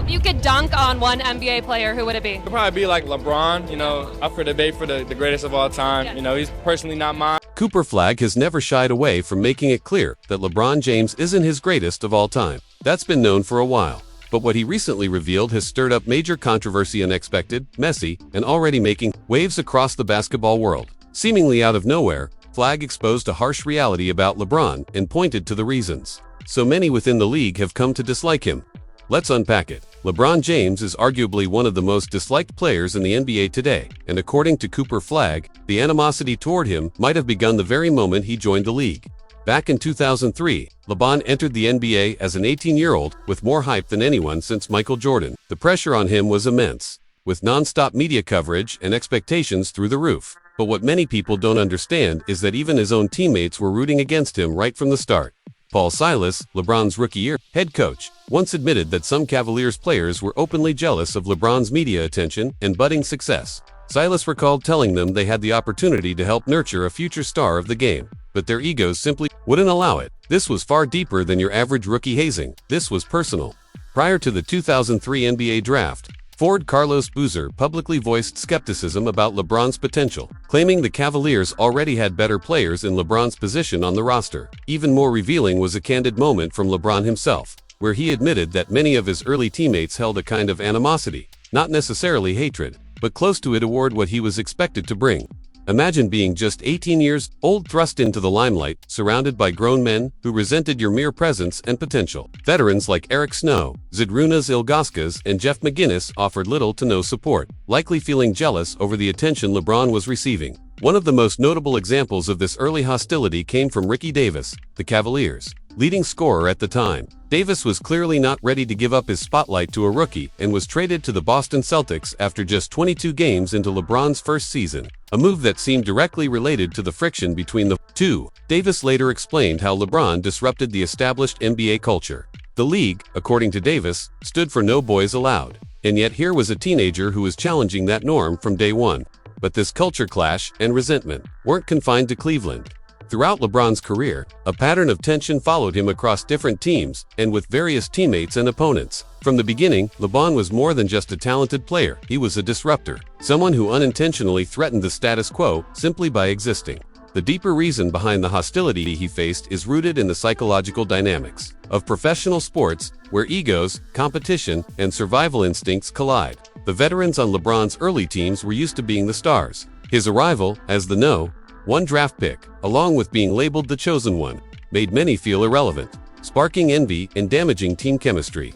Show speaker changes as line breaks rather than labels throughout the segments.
If you could dunk on one NBA player, who would it be?
It'd probably be like LeBron, up for debate for the greatest of all time. He's personally not mine.
Cooper Flagg has never shied away from making it clear that LeBron James isn't his greatest of all time. That's been known for a while. But what he recently revealed has stirred up major controversy, unexpected, messy, and already making waves across the basketball world. Seemingly out of nowhere, Flagg exposed a harsh reality about LeBron and pointed to the reasons so many within the league have come to dislike him. Let's unpack it. LeBron James is arguably one of the most disliked players in the NBA today, and according to Cooper Flagg, the animosity toward him might have begun the very moment he joined the league. Back in 2003, LeBron entered the NBA as an 18-year-old with more hype than anyone since Michael Jordan. The pressure on him was immense, with non-stop media coverage and expectations through the roof. But what many people don't understand is that even his own teammates were rooting against him right from the start. Paul Silas, LeBron's rookie year head coach, once admitted that some Cavaliers players were openly jealous of LeBron's media attention and budding success. Silas recalled telling them they had the opportunity to help nurture a future star of the game, but their egos simply wouldn't allow it. This was far deeper than your average rookie hazing. This was personal. Prior to the 2003 NBA draft, forward Carlos Boozer publicly voiced skepticism about LeBron's potential, claiming the Cavaliers already had better players in LeBron's position on the roster. Even more revealing was a candid moment from LeBron himself, where he admitted that many of his early teammates held a kind of animosity, not necessarily hatred, but close to it toward what he was expected to bring. Imagine being just 18 years old, thrust into the limelight, surrounded by grown men who resented your mere presence and potential. Veterans like Eric Snow, Zydrunas Ilgauskas, and Jeff McGinnis offered little to no support, likely feeling jealous over the attention LeBron was receiving. One of the most notable examples of this early hostility came from Ricky Davis, the Cavaliers' leading scorer at the time. Davis was clearly not ready to give up his spotlight to a rookie and was traded to the Boston Celtics after just 22 games into LeBron's first season, a move that seemed directly related to the friction between the two. Davis later explained how LeBron disrupted the established NBA culture. The league, according to Davis, stood for no boys allowed, and yet here was a teenager who was challenging that norm from day one. But this culture clash and resentment weren't confined to Cleveland. Throughout LeBron's career, a pattern of tension followed him across different teams and with various teammates and opponents. From the beginning, LeBron was more than just a talented player. He was a disruptor, someone who unintentionally threatened the status quo simply by existing. The deeper reason behind the hostility he faced is rooted in the psychological dynamics of professional sports, where egos, competition, and survival instincts collide. The veterans on LeBron's early teams were used to being the stars. His arrival as the No. 1 draft pick, along with being labeled the chosen one, made many feel irrelevant, sparking envy and damaging team chemistry.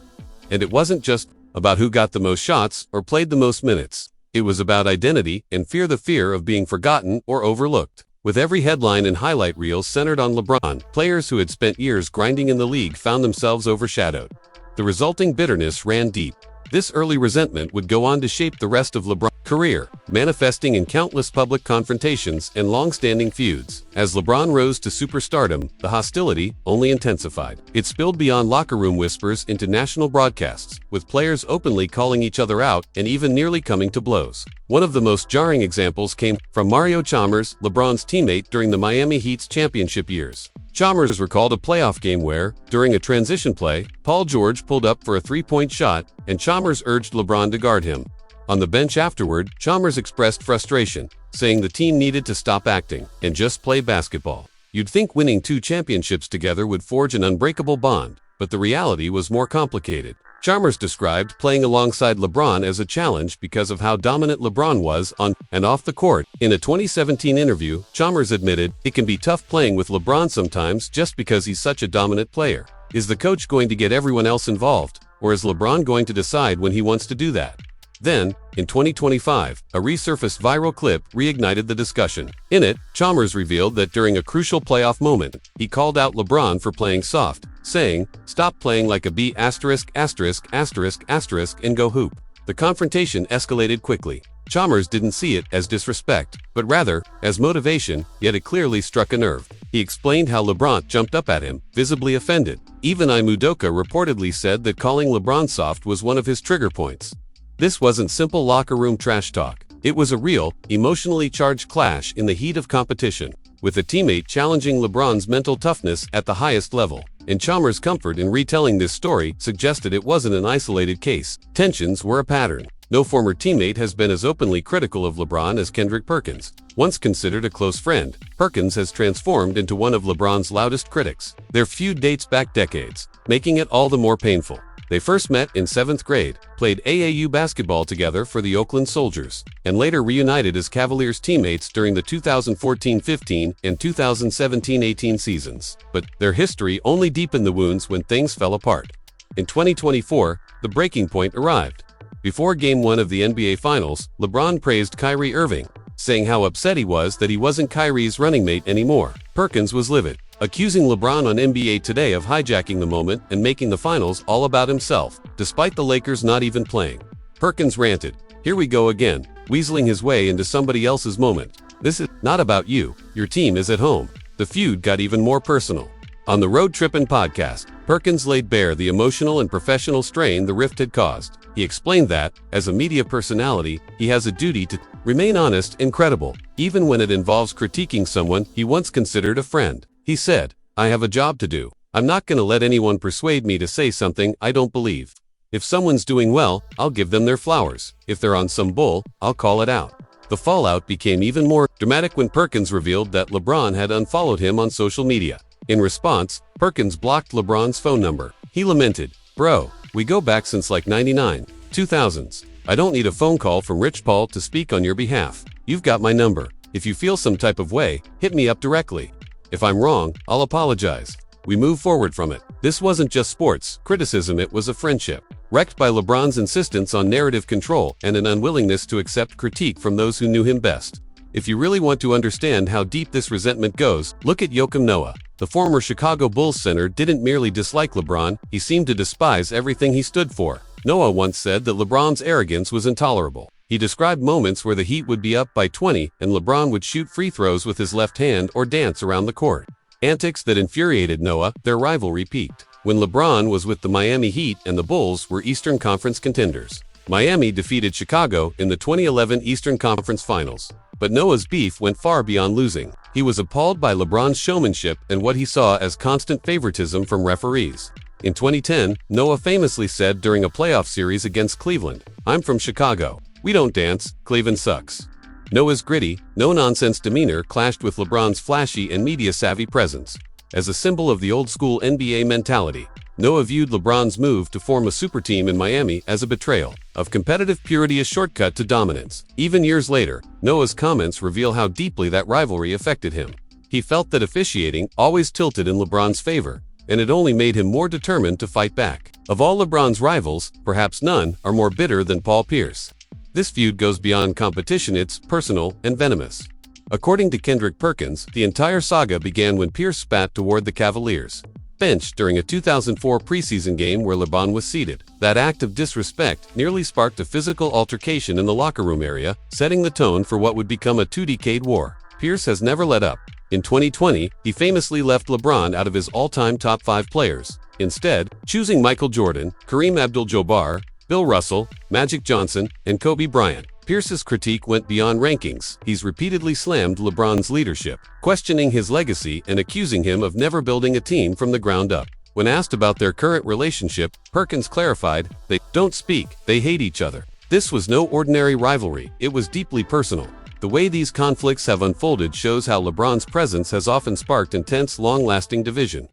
And it wasn't just about who got the most shots or played the most minutes. It was about identity and the fear of being forgotten or overlooked. With every headline and highlight reel centered on LeBron, players who had spent years grinding in the league found themselves overshadowed. The resulting bitterness ran deep. This early resentment would go on to shape the rest of LeBron's career, manifesting in countless public confrontations and long-standing feuds. As LeBron rose to superstardom, the hostility only intensified. It spilled beyond locker room whispers into national broadcasts, with players openly calling each other out and even nearly coming to blows. One of the most jarring examples came from Mario Chalmers, LeBron's teammate during the Miami Heat's championship years. Chalmers recalled a playoff game where, during a transition play, Paul George pulled up for a three-point shot, and Chalmers urged LeBron to guard him. On the bench afterward, Chalmers expressed frustration, saying the team needed to stop acting and just play basketball. You'd think winning 2 championships together would forge an unbreakable bond, but the reality was more complicated. Chalmers described playing alongside LeBron as a challenge because of how dominant LeBron was on and off the court. In a 2017 interview, Chalmers admitted, "It can be tough playing with LeBron sometimes just because he's such a dominant player. Is the coach going to get everyone else involved, or is LeBron going to decide when he wants to do that?" Then, in 2025, a resurfaced viral clip reignited the discussion. In it, Chalmers revealed that during a crucial playoff moment, he called out LeBron for playing soft, saying, "Stop playing like a B******** and go hoop." The confrontation escalated quickly. Chalmers didn't see it as disrespect, but rather as motivation, yet it clearly struck a nerve. He explained how LeBron jumped up at him, visibly offended. Even Udoka reportedly said that calling LeBron soft was one of his trigger points. This wasn't simple locker room trash talk. It was a real, emotionally charged clash in the heat of competition. with a teammate challenging LeBron's mental toughness at the highest level. And Chalmers' comfort in retelling this story suggested it wasn't an isolated case. Tensions were a pattern. No former teammate has been as openly critical of LeBron as Kendrick Perkins. Once considered a close friend, Perkins has transformed into one of LeBron's loudest critics. Their feud dates back decades, making it all the more painful. They first met in 7th grade, played AAU basketball together for the Oakland Soldiers, and later reunited as Cavaliers teammates during the 2014-15 and 2017-18 seasons. But their history only deepened the wounds when things fell apart. In 2024, the breaking point arrived. Before Game 1 of the NBA Finals, LeBron praised Kyrie Irving, saying how upset he was that he wasn't Kyrie's running mate anymore. Perkins was livid, accusing LeBron on NBA Today of hijacking the moment and making the finals all about himself, despite the Lakers not even playing. Perkins ranted, "Here we go again, weaseling his way into somebody else's moment. This is not about you, your team is at home." The feud got even more personal. On the Road Trippin' podcast, Perkins laid bare the emotional and professional strain the rift had caused. He explained that, as a media personality, he has a duty to remain honest and credible, even when it involves critiquing someone he once considered a friend. He said, "I have a job to do. I'm not going to let anyone persuade me to say something I don't believe. If someone's doing well, I'll give them their flowers. If they're on some bull, I'll call it out." The fallout became even more dramatic when Perkins revealed that LeBron had unfollowed him on social media. In response, Perkins blocked LeBron's phone number. He lamented, "Bro, we go back since like 99, 2000s. I don't need a phone call from Rich Paul to speak on your behalf. You've got my number. If you feel some type of way, hit me up directly. If I'm wrong, I'll apologize. We move forward from it." This wasn't just sports criticism, it was a friendship, wrecked by LeBron's insistence on narrative control and an unwillingness to accept critique from those who knew him best. If you really want to understand how deep this resentment goes, look at Joakim Noah. The former Chicago Bulls center didn't merely dislike LeBron, he seemed to despise everything he stood for. Noah once said that LeBron's arrogance was intolerable. He described moments where the Heat would be up by 20 and LeBron would shoot free throws with his left hand or dance around the court. Antics that infuriated Noah. Their rivalry peaked when LeBron was with the Miami Heat and the Bulls were Eastern Conference contenders. Miami defeated Chicago in the 2011 Eastern Conference Finals. But Noah's beef went far beyond losing. He was appalled by LeBron's showmanship and what he saw as constant favoritism from referees. In 2010, Noah famously said during a playoff series against Cleveland, "I'm from Chicago. We don't dance. Cleveland sucks." Noah's gritty, no-nonsense demeanor clashed with LeBron's flashy and media-savvy presence. As a symbol of the old-school NBA mentality, Noah viewed LeBron's move to form a super team in Miami as a betrayal of competitive purity, a shortcut to dominance. Even years later, Noah's comments reveal how deeply that rivalry affected him. He felt that officiating always tilted in LeBron's favor, and it only made him more determined to fight back. Of all LeBron's rivals, perhaps none are more bitter than Paul Pierce. This feud goes beyond competition, it's personal and venomous. According to Kendrick Perkins, the entire saga began when Pierce spat toward the Cavaliers' bench during a 2004 preseason game where LeBron was seated. That act of disrespect nearly sparked a physical altercation in the locker room area, setting the tone for what would become a two-decade war. Pierce has never let up. In 2020, he famously left LeBron out of his all-time top 5 players, instead choosing Michael Jordan, Kareem Abdul-Jabbar, Bill Russell, Magic Johnson, and Kobe Bryant. Pierce's critique went beyond rankings. He's repeatedly slammed LeBron's leadership, questioning his legacy and accusing him of never building a team from the ground up. When asked about their current relationship, Perkins clarified, "They don't speak, they hate each other." This was no ordinary rivalry, it was deeply personal. The way these conflicts have unfolded shows how LeBron's presence has often sparked intense, long-lasting division.